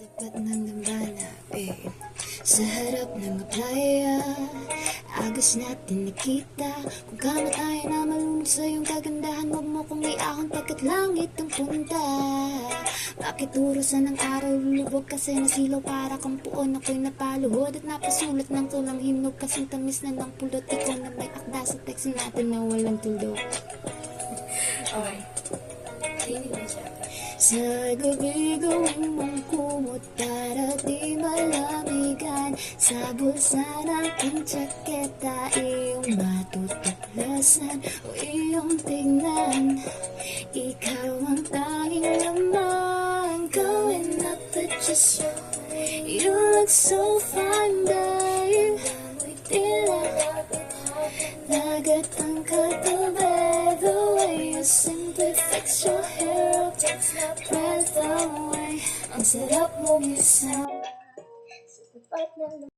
Tapat ng dambana, sa harap ng playa, agos natin nakita. Kung kama tayo na malunod sa iyong kagandahan, huwag mo kong iahon pagkat langit ang punta. Bakit urusan ng araw lulubog kasi nasilaw para kang puon. Ako'y napaluhod at napasulat ng tulang hinog, kasing tamis na ng pulot. Ikaw na may akda sa text natin na walang tuldok. Okay. Hindi na siya. Sa gabi gawin mong kumot para di malamigan. Sa bulsa ng aking tsakketa iyong matutuklasan o iyong tingnan. Ikaw ang tanging lamang. Going up the just you look so fine, babe. Dagat ang katabi. The way you simply fix your hair up, takes my breath away. Ang sarap mong isa sa tapat ng